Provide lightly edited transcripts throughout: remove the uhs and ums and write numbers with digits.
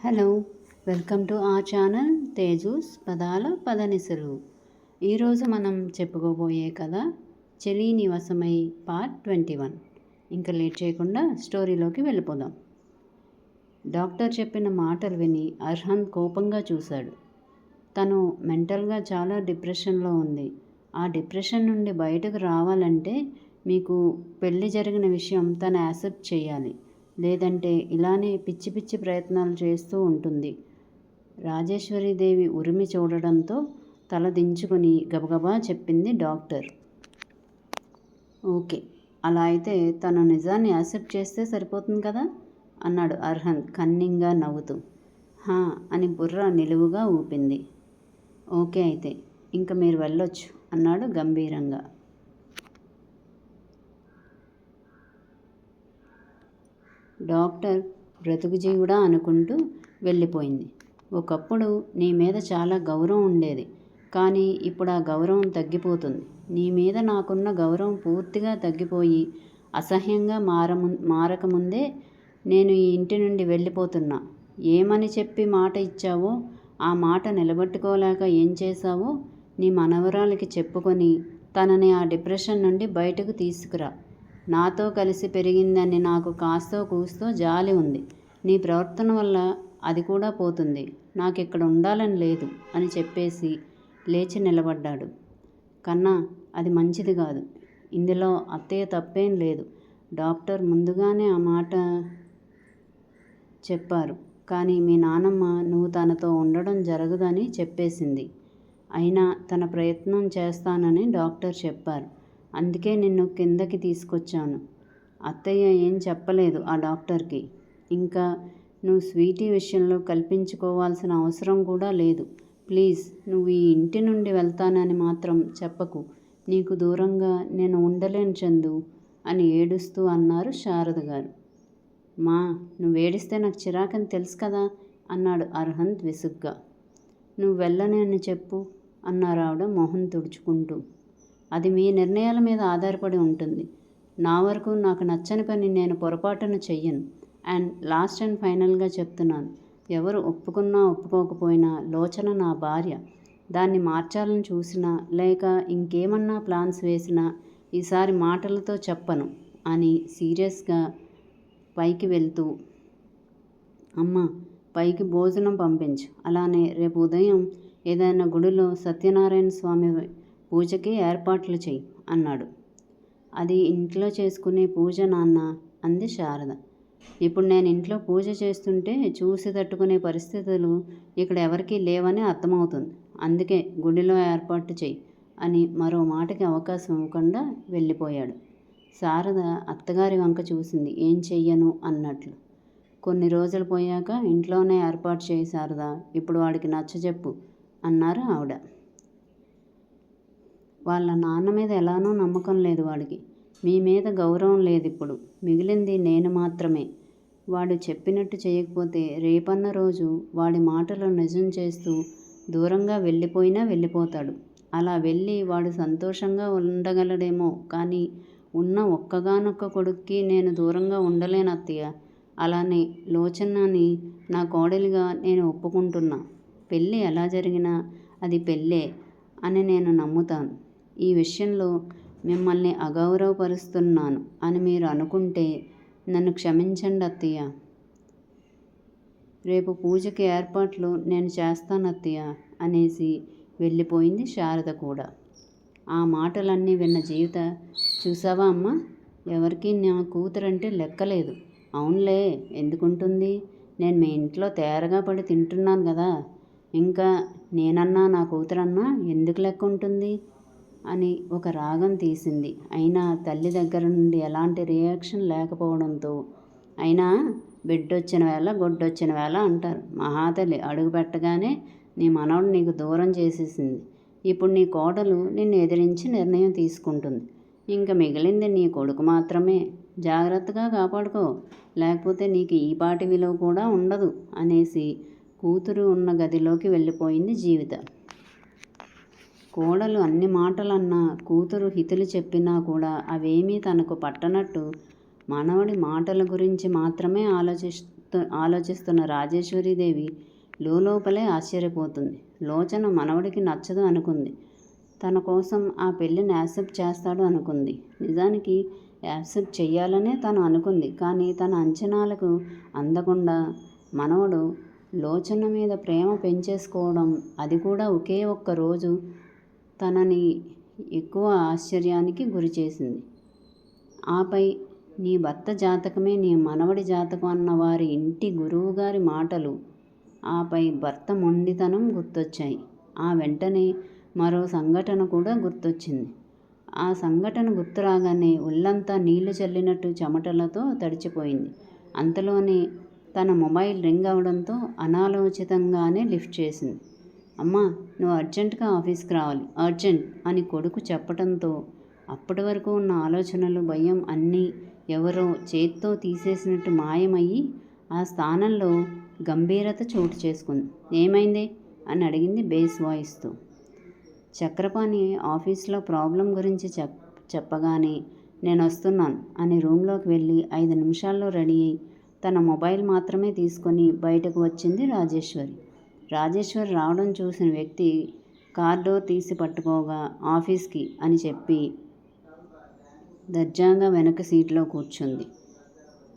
Hello, welcome to ఆ channel Teju's పదాల పదనిసలు. ఈరోజు మనం చెప్పుకోబోయే కథ చెలి నివాసమై పార్ట్ 21. ఇంకా లేట్ చేయకుండా స్టోరీలోకి వెళ్ళిపోదాం. డాక్టర్ చెప్పిన మాటలు విని అర్హన్ కోపంగా చూశాడు. తను మెంటల్గా చాలా డిప్రెషన్లో ఉంది. ఆ డిప్రెషన్ నుండి బయటకు రావాలంటే మీకు పెళ్ళి జరిగిన విషయం తను యాక్సెప్ట్ చేయాలి, లేదంటే ఇలానే పిచ్చి పిచ్చి ప్రయత్నాలు చేస్తూ ఉంటుంది. రాజేశ్వరీదేవి ఉరిమి చూడడంతో తల దించుకుని గబగబా చెప్పింది డాక్టర్. ఓకే, అలా అయితే తను నిజాన్ని యాక్సెప్ట్ చేస్తే సరిపోతుంది కదా అన్నాడు అర్హన్ కన్నింగ్గా నవ్వుతూ. హా అని బుర్ర నిలువుగా ఊపింది. ఓకే అయితే ఇంక మీరు వెళ్ళొచ్చు అన్నాడు గంభీరంగా. డాక్టర్ బ్రతుకు జీవుడా అనుకుంటూ వెళ్ళిపోయింది. ఒకప్పుడు నీ మీద చాలా గౌరవం ఉండేది, కానీ ఇప్పుడు ఆ గౌరవం తగ్గిపోతుంది. నీ మీద నాకున్న గౌరవం పూర్తిగా తగ్గిపోయి అసహ్యంగా మారకముందే నేను ఈ ఇంటి నుండి వెళ్ళిపోతున్నా. ఏమని చెప్పి మాట ఇచ్చావో ఆ మాట నిలబెట్టుకోలేక ఏం చేశావో నీ మనవరాలికి చెప్పుకొని తనని ఆ డిప్రెషన్ నుండి బయటకు తీసుకురా. నాతో కలిసి పెరిగిందని నాకు కాస్తో కూస్తో జాలి ఉంది. నీ ప్రవర్తన వల్ల అది కూడా పోతుంది. నాకు ఇక్కడ ఉండాలని లేదు అని చెప్పేసి లేచి నిలబడ్డాడు. కన్నా, అది మంచిది కాదు. ఇందులో అత్తయ్య తప్పేం లేదు. డాక్టర్ ముందుగానే ఆ మాట చెప్పారు, కానీ మీ నానమ్మ నువ్వు తనతో ఉండడం జరగదని చెప్పేసింది. అయినా తన ప్రయత్నం చేస్తానని డాక్టర్ చెప్పారు. అందుకే నిన్ను కిందకి తీసుకొచ్చాను. అత్తయ్య ఏం చెప్పలేదు ఆ డాక్టర్కి. ఇంకా నువ్వు స్వీటీ విషయంలో కల్పించుకోవాల్సిన అవసరం కూడా లేదు. ప్లీజ్ నువ్వు ఈ ఇంటి నుండి వెళ్తానని మాత్రం చెప్పకు. నీకు దూరంగా నేను ఉండలేను చందు అని ఏడుస్తూ అన్నారు శారద గారు. మా, నువ్వు ఏడిస్తే నాకు చిరాకని తెలుసు కదా అన్నాడు అర్హంత్ విసుగ్గా. నువ్వు వెళ్ళనని చెప్పు అన్నారు ఆవిడ మొహం తుడుచుకుంటూ. అది మీ నిర్ణయాల మీద ఆధారపడి ఉంటుంది. నా వరకు నాకు నచ్చని పని నేను పొరపాటున చెయ్యను. అండ్ లాస్ట్ అండ్ ఫైనల్గా చెప్తున్నాను, ఎవరు ఒప్పుకున్నా ఒప్పుకోకపోయినా లోచన నా భార్య. దాన్ని మార్చాలని చూసినా లేక ఇంకేమన్నా ప్లాన్స్ వేసినా ఈసారి మాటలతో చెప్పను అని సీరియస్గా పైకి వెళ్తూ, అమ్మ పైకి భోజనం పంపించు. అలానే రేపు ఉదయం ఏదైనా గుడిలో సత్యనారాయణ స్వామి పూజకి ఏర్పాట్లు చెయ్యి అన్నాడు. అది ఇంట్లో చేసుకునే పూజ నాన్న అంది శారద. ఇప్పుడు నేను ఇంట్లో పూజ చేస్తుంటే చూసి తట్టుకునే పరిస్థితులు ఇక్కడ ఎవరికీ లేవని అర్థమవుతుంది. అందుకే గుడిలో ఏర్పాటు చెయ్యి అని మరో మాటకి అవకాశం ఇవ్వకుండా వెళ్ళిపోయాడు. శారద అత్తగారి వంక చూసింది, ఏం చెయ్యను అన్నట్లు. కొన్ని రోజులు పోయాక ఇంట్లోనే ఏర్పాటు చేయి శారద, ఇప్పుడు వాడికి నచ్చజెప్పు అన్నారు ఆవిడ. వాళ్ళ నాన్న మీద ఎలానో నమ్మకం లేదు వాడికి. మీ మీద గౌరవం లేదు. ఇప్పుడు మిగిలింది నేను మాత్రమే. వాడు చెప్పినట్టు చేయకపోతే రేపన్న రోజు వాడి మాటలు నిజం చేస్తూ దూరంగా వెళ్ళిపోయినా వెళ్ళిపోతాడు. అలా వెళ్ళి వాడు సంతోషంగా ఉండగలడేమో, కానీ ఉన్న ఒక్కగానొక్క కొడుక్కి నేను దూరంగా ఉండలేను అత్తయ్య. అలానే లోచనని నా కోడలిగా నేను ఒప్పుకుంటున్నా. పెళ్ళి ఎలా జరిగినా అది పెళ్ళే అని నేను నమ్ముతాను. ఈ విషయంలో మిమ్మల్ని అగౌరవపరుస్తున్నాను అని మీరు అనుకుంటే నన్ను క్షమించండి అత్తయ్య. రేపు పూజకి ఏర్పాట్లు నేను చేస్తాను అత్తయ్య అనేసి వెళ్ళిపోయింది శారద కూడా. ఆ మాటలన్నీ విన్న జీవిత, చూసావా అమ్మ, ఎవరికి నా కూతురంటే లెక్కలేదు. అవునులే, ఎందుకుంటుంది? నేను మీ ఇంట్లో తేరగా పడి తింటున్నాను కదా, ఇంకా నేనన్నా నా కూతురన్నా ఎందుకు లెక్క ఉంటుంది అని ఒక రాగం తీసింది. అయినా తల్లి దగ్గర నుండి ఎలాంటి రియాక్షన్ లేకపోవడంతో, అయినా బిడ్డొచ్చిన వేళ గొడ్డొచ్చిన వేళ అంటారు. మహాతల్లి అడుగు పెట్టగానే నీ మనవడు నీకు దూరం చేసేసింది. ఇప్పుడు నీ కోడలు నిన్ను ఎదిరించి నిర్ణయం తీసుకుంటుంది. ఇంకా మిగిలింది నీ కొడుకు మాత్రమే. జాగ్రత్తగా కాపాడుకో, లేకపోతే నీకు ఈ పాటి విలువ కూడా ఉండదు అనేసి కూతురు ఉన్న గదిలోకి వెళ్ళిపోయింది జీవిత. కోడలు అన్ని మాటలన్నా, కూతురు హితులు చెప్పినా కూడా అవేమీ తనకు పట్టనట్టు మనవడి మాటల గురించి మాత్రమే ఆలోచిస్తున్న రాజేశ్వరీదేవి లోపలే ఆశ్చర్యపోతుంది. లోచన మనవడికి నచ్చదు అనుకుంది. తన కోసం ఆ పెళ్ళిని యాక్సెప్ట్ చేస్తాడు అనుకుంది. నిజానికి యాక్సెప్ట్ చెయ్యాలనే తను అనుకుంది. కానీ తన అంచనాలకు అందకుండా మనవడు లోచన మీద ప్రేమ పెంచేసుకోవడం, అది కూడా ఒకే ఒక్క రోజు, తనని ఎక్కువ ఆశ్చర్యానికి గురిచేసింది. ఆపై నీ భర్త జాతకమే నీ మనవడి జాతకం అన్న వారి ఇంటి గురువుగారి మాటలు, ఆపై భర్త మొండితనం గుర్తొచ్చాయి. ఆ వెంటనే మరో సంఘటన కూడా గుర్తొచ్చింది. ఆ సంఘటన గుర్తురాగానే ఒళ్ళంతా నీళ్లు చల్లినట్టు చెమటలతో తడిచిపోయింది. అంతలోనే తన మొబైల్ రింగ్ అవడంతో అనాలోచితంగానే లిఫ్ట్ చేసింది. అమ్మా, నువ్వు అర్జెంటుగా ఆఫీస్కి రావాలి, అర్జెంట్ అని కొడుకు చెప్పడంతో అప్పటి వరకు ఉన్న ఆలోచనలు, భయం అన్నీ ఎవరో చేత్తో తీసేసినట్టు మాయమయ్యి ఆ స్థానంలో గంభీరత చోటు చేసుకుంది. ఏమైంది అని అడిగింది బేస్ వాయిస్తో. చక్రపాణి ఆఫీస్లో ప్రాబ్లం గురించి చెప్పగానే నేను వస్తున్నాను అని రూమ్లోకి వెళ్ళి 5 నిమిషాల్లో రెడీ అయి తన మొబైల్ మాత్రమే తీసుకొని బయటకు వచ్చింది రాజేశ్వరి. రాజేశ్వరి రావడం చూసిన వ్యక్తి కార్ డోర్ తీసి పట్టుకోగా ఆఫీస్కి అని చెప్పి దర్జాగా వెనక సీట్లో కూర్చుంది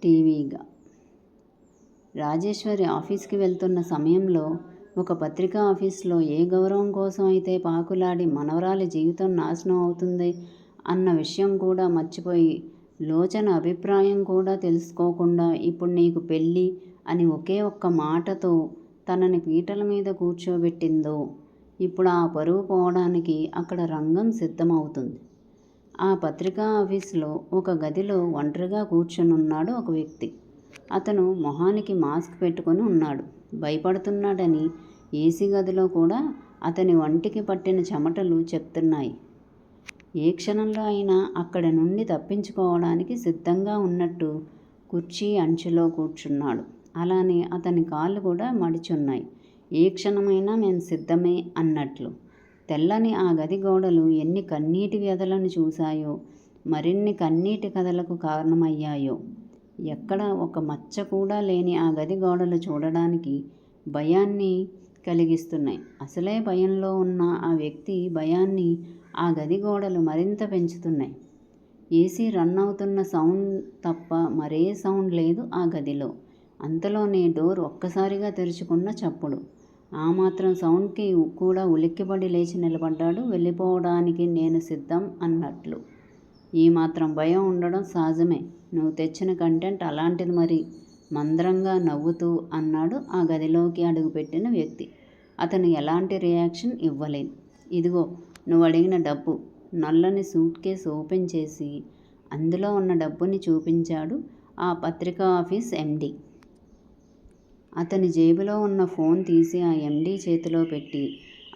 టీవీగా. రాజేశ్వరి ఆఫీస్కి వెళ్తున్న సమయంలో ఒక పత్రికా ఆఫీస్లో ఏ గౌరవం కోసం అయితే పాకులాడి మనవరాలి జీవితం నాశనం అవుతుంది అన్న విషయం కూడా మర్చిపోయి, లోచన అభిప్రాయం కూడా తెలుసుకోకుండా ఇప్పుడు నీకు పెళ్ళి అని ఒకే ఒక్క మాటతో తనని పీటల మీద కూర్చోబెట్టిందో, ఇప్పుడు ఆ పరువు పోవడానికి అక్కడ రంగం సిద్ధమవుతుంది. ఆ పత్రికా ఆఫీసులో ఒక గదిలో ఒంటరిగా కూర్చొనున్నాడు ఒక వ్యక్తి. అతను మొహానికి మాస్క్ పెట్టుకొని ఉన్నాడు. భయపడుతున్నాడని ఏసీ గదిలో కూడా అతని వంటికి పట్టిన చెమటలు చెప్తున్నాయి. ఏ క్షణంలో అయినా అక్కడి నుండి తప్పించుకోవడానికి సిద్ధంగా ఉన్నట్టు కుర్చీ అంచులో కూర్చున్నాడు. అలానే అతని కాళ్ళు కూడా మడిచున్నాయి. ఏ క్షణమైనా మేము సిద్ధమే అన్నట్లు. తెల్లని ఆ గది గోడలు ఎన్ని కన్నీటి వ్యధలను చూశాయో, మరిన్ని కన్నీటి కథలకు కారణమయ్యాయో. ఎక్కడ ఒక మచ్చ కూడా లేని ఆ గది గోడలు చూడడానికి భయాన్ని కలిగిస్తున్నాయి. అసలే భయంలో ఉన్న ఆ వ్యక్తి భయాన్ని ఆ గది గోడలు మరింత పెంచుతున్నాయి. ఏసీ రన్ అవుతున్న సౌండ్ తప్ప మరే సౌండ్ లేదు ఆ గదిలో. అంతలోనే డోర్ ఒక్కసారిగా తెరుచుకున్న చప్పుడు. ఆ మాత్రం సౌండ్కి కూడా ఉలిక్కిపడి లేచి నిలబడ్డాడు. వెళ్ళిపోవడానికి నేను సిద్ధం అన్నట్లు. ఈ మాత్రం భయం ఉండడం సహజమే. నువ్వు తెచ్చిన కంటెంట్ అలాంటిది మరి, మంద్రంగా నవ్వుతూ అన్నాడు ఆ గదిలోకి అడుగుపెట్టిన వ్యక్తి. అతను ఎలాంటి రియాక్షన్ ఇవ్వలేదు. ఇదిగో నువ్వు అడిగిన డబ్బు. నల్లని సూట్ కేస్ ఓపెన్ చేసి అందులో ఉన్న డబ్బుని చూపించాడు ఆ పత్రికా ఆఫీస్ ఎండి. అతని జేబులో ఉన్న ఫోన్ తీసి ఆ ఎండి చేతిలో పెట్టి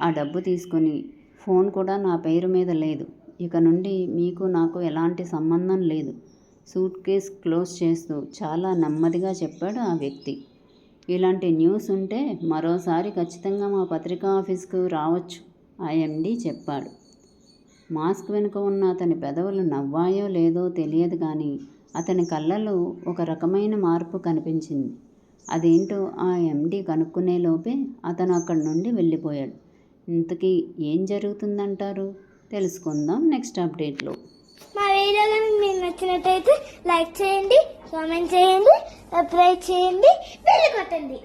ఆ డబ్బు తీసుకొని, ఫోన్ కూడా నా పేరు మీద లేదు, ఇక నుండి మీకు నాకు ఎలాంటి సంబంధం లేదు, సూట్ కేస్ క్లోజ్ చేస్తూ చాలా నెమ్మదిగా చెప్పాడు ఆ వ్యక్తి. ఇలాంటి న్యూస్ ఉంటే మరోసారి ఖచ్చితంగా మా పత్రికా ఆఫీస్కు రావచ్చు ఆ ఎండి చెప్పాడు. మాస్క్ వెనుక ఉన్న అతని పెదవులు నవ్వాయో లేదో తెలియదు కానీ అతని కళ్ళలో ఒక రకమైన మార్పు కనిపించింది. అదేంటో ఆ ఎండి కనుక్కునేలోపే అతను అక్కడి నుండి వెళ్ళిపోయాడు. ఇంతకీ ఏం జరుగుతుందంటారు? తెలుసుకుందాం నెక్స్ట్ అప్డేట్లో. మా వీడియో కనుక మీకు నచ్చినట్టయితే లైక్ చేయండి, కామెంట్ చేయండి, సబ్స్క్రైబ్ చేయండి, బెల్ కొట్టండి.